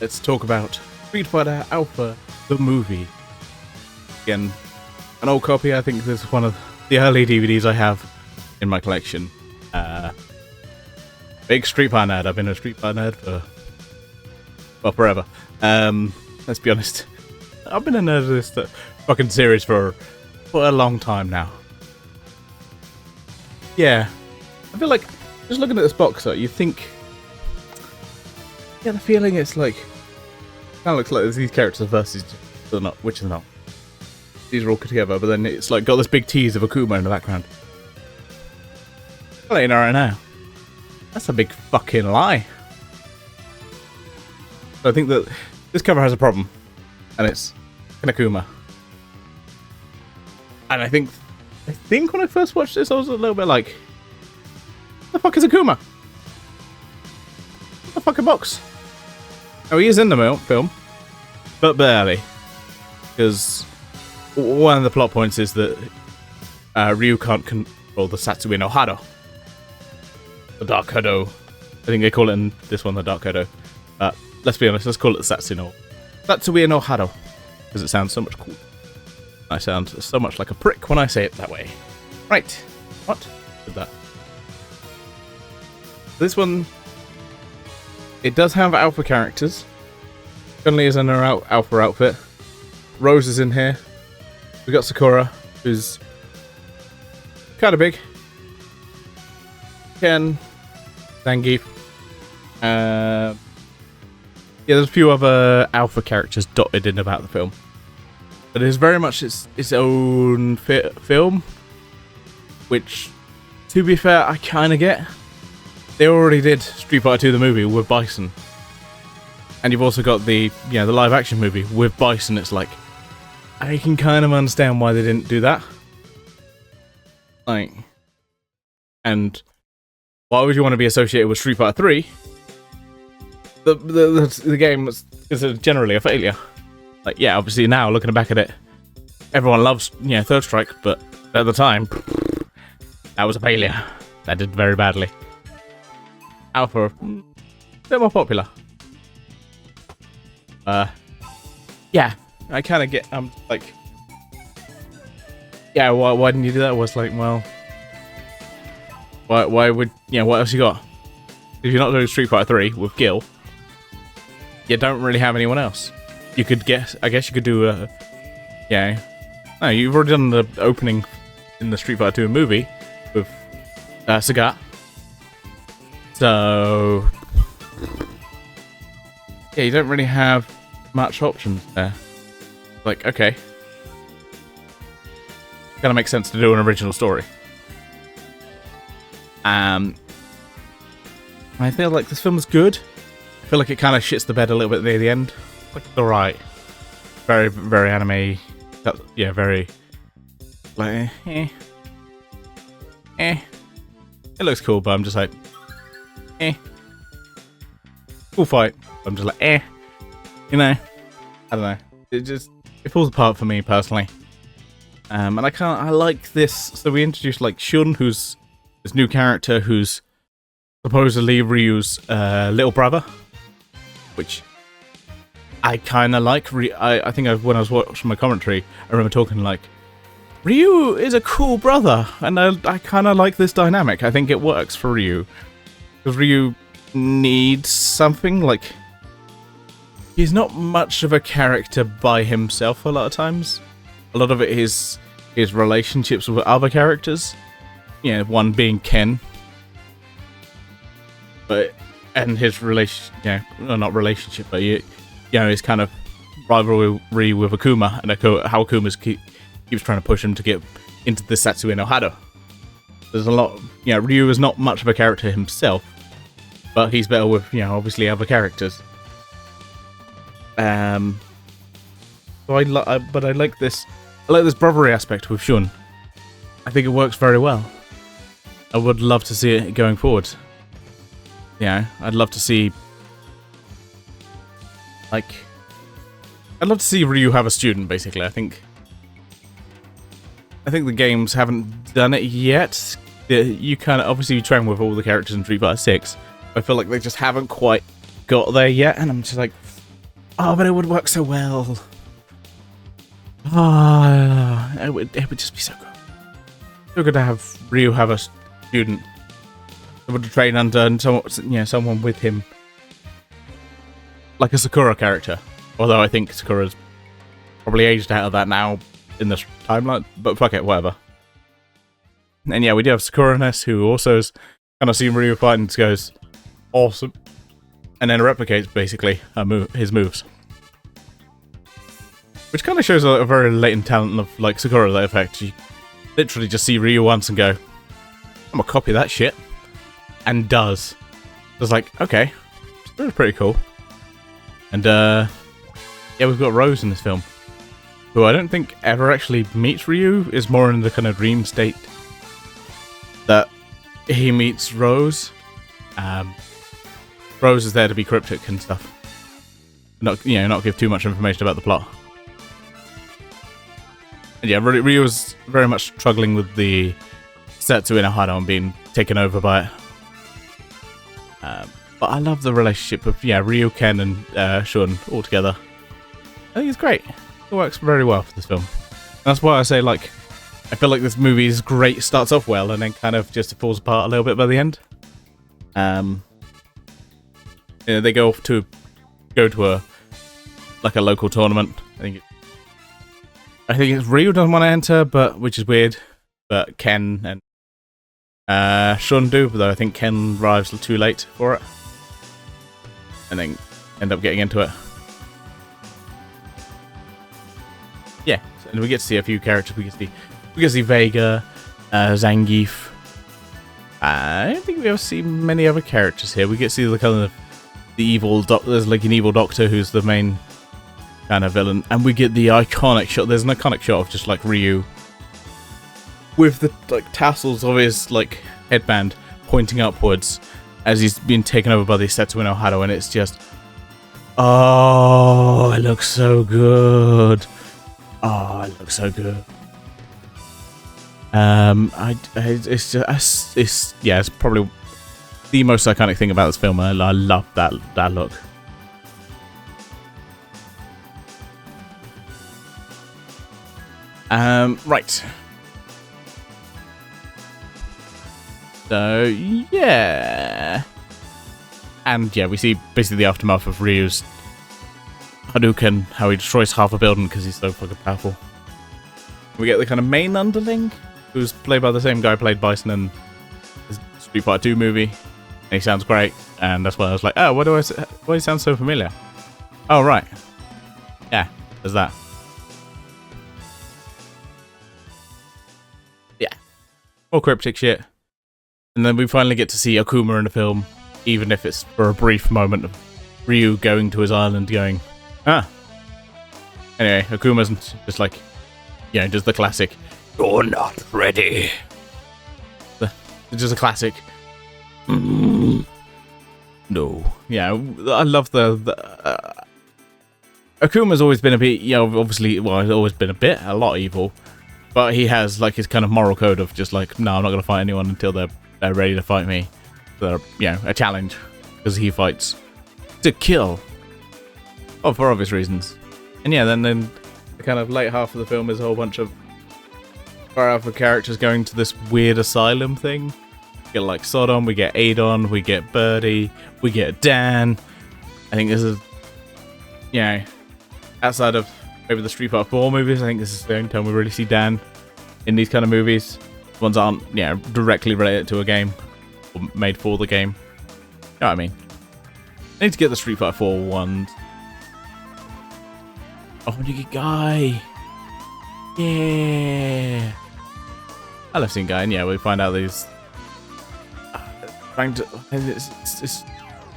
let's talk about Street Fighter Alpha, the movie. Again, an old copy. I think this is one of the early DVDs I have in my collection. Big Street Fighter nerd. I've been a Street Fighter nerd for, well, forever. Let's be honest. I've been a nerd of this fucking series for a long time now. Yeah. I feel like, just looking at this box art, you think... Yeah, the feeling it's like... Kind of looks like these characters versus... They're not, which are not. These are all together, but then it's like got this big tease of Akuma in the background. Well, ain't right now. That's a big fucking lie. So I think that this cover has a problem. And it's an Akuma. And I think when I first watched this, I was a little bit like... What the fuck is Akuma? What the fucking box? Oh, he is in the film. But barely. Because one of the plot points is that Ryu can't control the Satsui no Hado. The Dark Hado. I think they call it in this one the Dark Hado. Let's be honest, let's call it the Satsui no Hado. Because it sounds so much cool. I sound so much like a prick when I say it that way. Right. What? Did that. This one, it does have alpha characters. Chun-Li is in her alpha outfit. Rose is in here. We got Sakura, who's kind of big. Ken, Zangief. Yeah, there's a few other alpha characters dotted in about the film. But it is very much its own film. Which, to be fair, I kind of get. They already did Street Fighter 2 the movie with Bison. And you've also got the live action movie with Bison. It's like, I can kind of understand why they didn't do that. Like, and why would you want to be associated with Street Fighter 3? The game is generally a failure. Like, yeah, obviously now, looking back at it, everyone loves, Third Strike, but at the time, that was a failure. That did very badly. Alpha, a bit more popular. Yeah, I kind of get, like, yeah, why didn't you do that? I was like, well, why would, what else you got? If you're not doing Street Fighter 3 with Gil, you don't really have anyone else. You could guess, I guess you could do a, no, you've already done the opening in the Street Fighter 2 movie with Sagat. So, yeah, you don't really have much options there. Like, okay. Kind of makes sense to do an original story. I feel like this film is good. I feel like it kind of shits the bed a little bit near the end. Like, it's alright. Very, very anime. Yeah, very... Like, It looks cool, but I'm just like... Cool fight. I'm just like, I don't know. It falls apart for me, personally. And I like this. So we introduced, like, Shun, who's this new character who's supposedly Ryu's little brother. Which I kind of like. I think when I was watching my commentary, I remember talking like, Ryu is a cool brother. And I kind of like this dynamic. I think it works for Ryu. Because Ryu needs something, like... He's not much of a character by himself a lot of times. A lot of it is his relationships with other characters. One being Ken. And his not relationship, but his kind of rivalry with Akuma, and how Akuma keeps trying to push him to get into the Satsui no Hado. There's a lot, Ryu is not much of a character himself, but he's better with, obviously other characters. So I like this. I like this brotherly aspect with Shun. I think it works very well. I would love to see it going forward. I'd love to see... I'd love to see Ryu have a student, basically. I think the games haven't done it yet. You kind of... Obviously, you train with all the characters in Street Fighter 6. I feel like they just haven't quite got there yet, and I'm just like... Oh, but it would work so well. Ah, it would just be so good. So good to have Ryu have a student able to train under and someone with him, like a Sakura character. Although I think Sakura's probably aged out of that now in this timeline, but fuck it, whatever. And yeah, we do have Sakura-ness, who also has kind of seen Ryu fight and goes, awesome, and then replicates basically his moves. Which kind of shows a very latent talent of like Sakura, that effect. You literally just see Ryu once and go, I'm gonna copy that shit. And does. It's like, okay, that's pretty cool. And yeah, we've got Rose in this film, who I don't think ever actually meets Ryu, is more in the kind of dream state that he meets Rose. Rose is there to be cryptic and stuff. Not give too much information about the plot. And yeah, Ryu was very much struggling with the Setsu in Hado and being taken over by it. But I love the relationship of Ryu, Ken, and Shun all together. I think it's great. It works very well for this film. And that's why I say, like, I feel like this movie is great. Starts off well and then kind of just falls apart a little bit by the end. They go to a local tournament. I think it's Ryu doesn't want to enter, which is weird. But Ken and Shun do, though I think Ken arrives too late for it, and then end up getting into it. Yeah, and we get to see a few characters. We get to see Vega, Zangief. I don't think we ever see many other characters here. We get to see the kind of the evil doctor. There's like an evil doctor who's the main kind of villain, and we get the iconic shot. There's an iconic shot of just like Ryu with the like tassels of his like headband pointing upwards as he's being taken over by the Setsu no Hado, and it's just, oh, it looks so good. Oh, it looks so good. It's probably the most iconic thing about this film. I love that look. Right. So, yeah. And yeah, we see basically the aftermath of Ryu's Hadouken, how he destroys half a building because he's so fucking powerful. We get the kind of main underling, who's played by the same guy who played Bison in the Street Fighter 2 movie. And he sounds great, and that's why I was like, oh, why do he sound so familiar? Oh, right. Yeah, there's that. Yeah. More cryptic shit. And then we finally get to see Akuma in the film, even if it's for a brief moment of Ryu going to his island going, ah. Anyway, Akuma's just like, does the classic, you're not ready. It's just a classic. No. Yeah, I love the Akuma's always been a bit, obviously, well, he's always been a lot evil, but he has like his kind of moral code of just like, no, I'm not going to fight anyone until they're ready to fight me. They're, a challenge, because he fights to kill. Oh, for obvious reasons. And yeah, then the kind of late half of the film is a whole bunch of Far Alpha characters going to this weird asylum thing. We get like Sodom, we get Adon, we get Birdie, we get Dan. I think this is, outside of maybe the Street Fighter 4 movies, I think this is the only time we really see Dan in these kind of movies. The ones aren't, directly related to a game or made for the game. You know what I mean? I need to get the Street Fighter 4 ones. Oh, you get Guy. Yeah. I love seeing Guy, and we find out these. I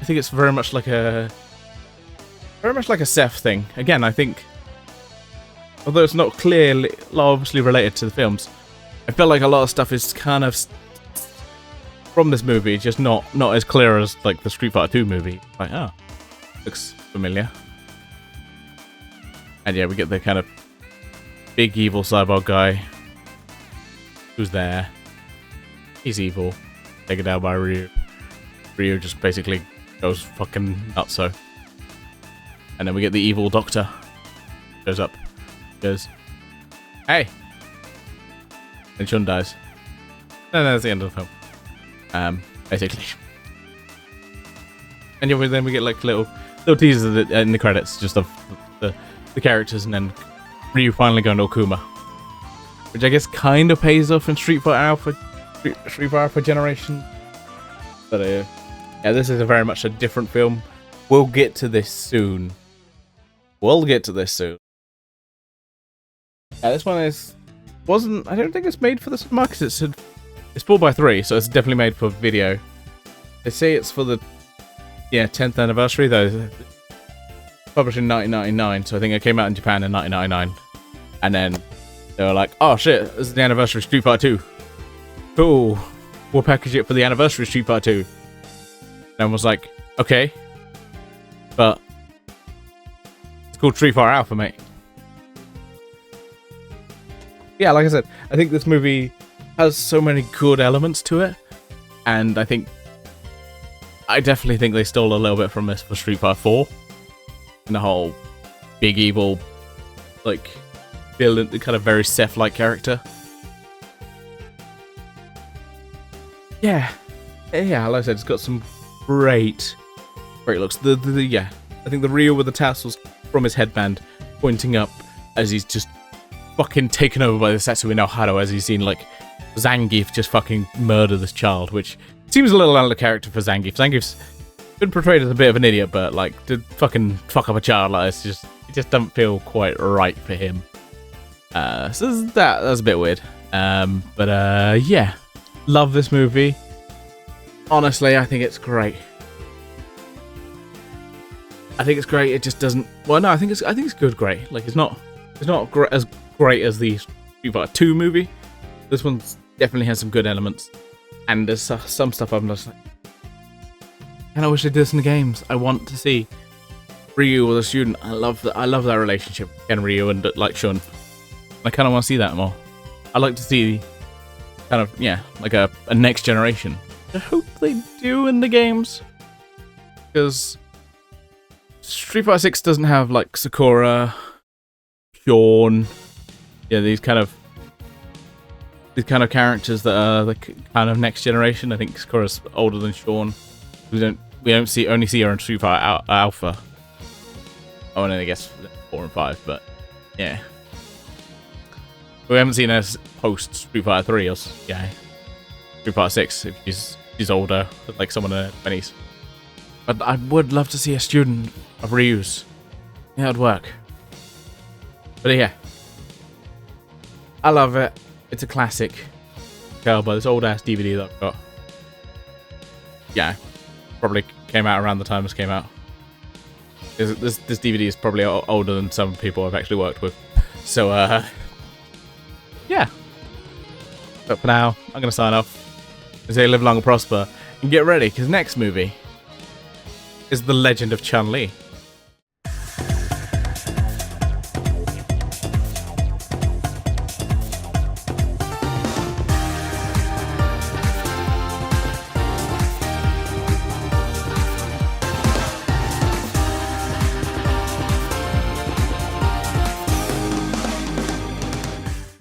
think it's very much like a Seth thing. Again, I think, although it's not clearly, obviously related to the films, I feel like a lot of stuff is kind of from this movie, just not as clear as like the Street Fighter 2 movie. Like, oh, looks familiar. And we get the kind of big evil cyborg guy who's there. He's evil. Taken down by Ryu. Ryu just basically goes fucking nutso. And then we get the evil doctor. Goes up. Goes, hey! And Chun dies. And that's the end of the film. Basically. And yeah, then we get like little teasers in the credits, just of the characters, and then Ryu finally going to Okuma. Which I guess kind of pays off in Street Fighter Alpha Generation. But yeah, this is very much a different film. We'll get to this soon. Yeah, this one I don't think it's made for the cinema, because it's 4x3, so it's definitely made for video. They say it's for the 10th anniversary, though. Published in 1999, so I think it came out in Japan in 1999. And then they were like, oh shit, this is the anniversary of Street Fighter 2. Cool. We'll package it for the anniversary of Street Fighter 2. And was like, okay. But it's called Street Fighter Alpha, mate. Yeah, like I said, I think this movie has so many good elements to it. And I definitely think they stole a little bit from this for Street Fighter 4. And the whole big evil, like, villain, the kind of very Seth-like character. Yeah, like I said, it's got some great looks. I think the Ryu with the tassels from his headband pointing up as he's just fucking taken over by the Satsui no Hado, as he's seen like Zangief just fucking murder this child, which seems a little out of character for Zangief. Zangief's been portrayed as a bit of an idiot, but like to fucking fuck up a child like this, it just doesn't feel quite right for him. So that's a bit weird. But yeah, love this movie. Honestly, I think it's great. It just doesn't. Well, no, I think it's good. Great. Like it's not as great as the Street Fighter 2 movie. This one definitely has some good elements, and there's some stuff I'm just like, and I wish they did this in the games. I want to see Ryu with a student. I love that relationship, Ken Ryu and like Shun. I kind of want to see that more. I like to see kind of like a next generation. I hope they do in the games, because Street Fighter 6 doesn't have like Sakura, Sean, these kind of characters that are the kind of next generation. I think Sakura's older than Sean. We only see her in Street Fighter Alpha. Oh, and then I guess 4 and 5, but yeah. We haven't seen her post Street Fighter 3 or Street Fighter 6 if she's older, like someone in her 20s. But I would love to see a student of Ryu's. Yeah, it'd work. But yeah, I love it. It's a classic. Tell by this old ass DVD that I've got. Yeah, probably came out around the time this came out. This DVD is probably older than some people I've actually worked with. So yeah. But for now, I'm gonna sign off and say live long and prosper, and get ready, because next movie is The Legend of Chun-Li.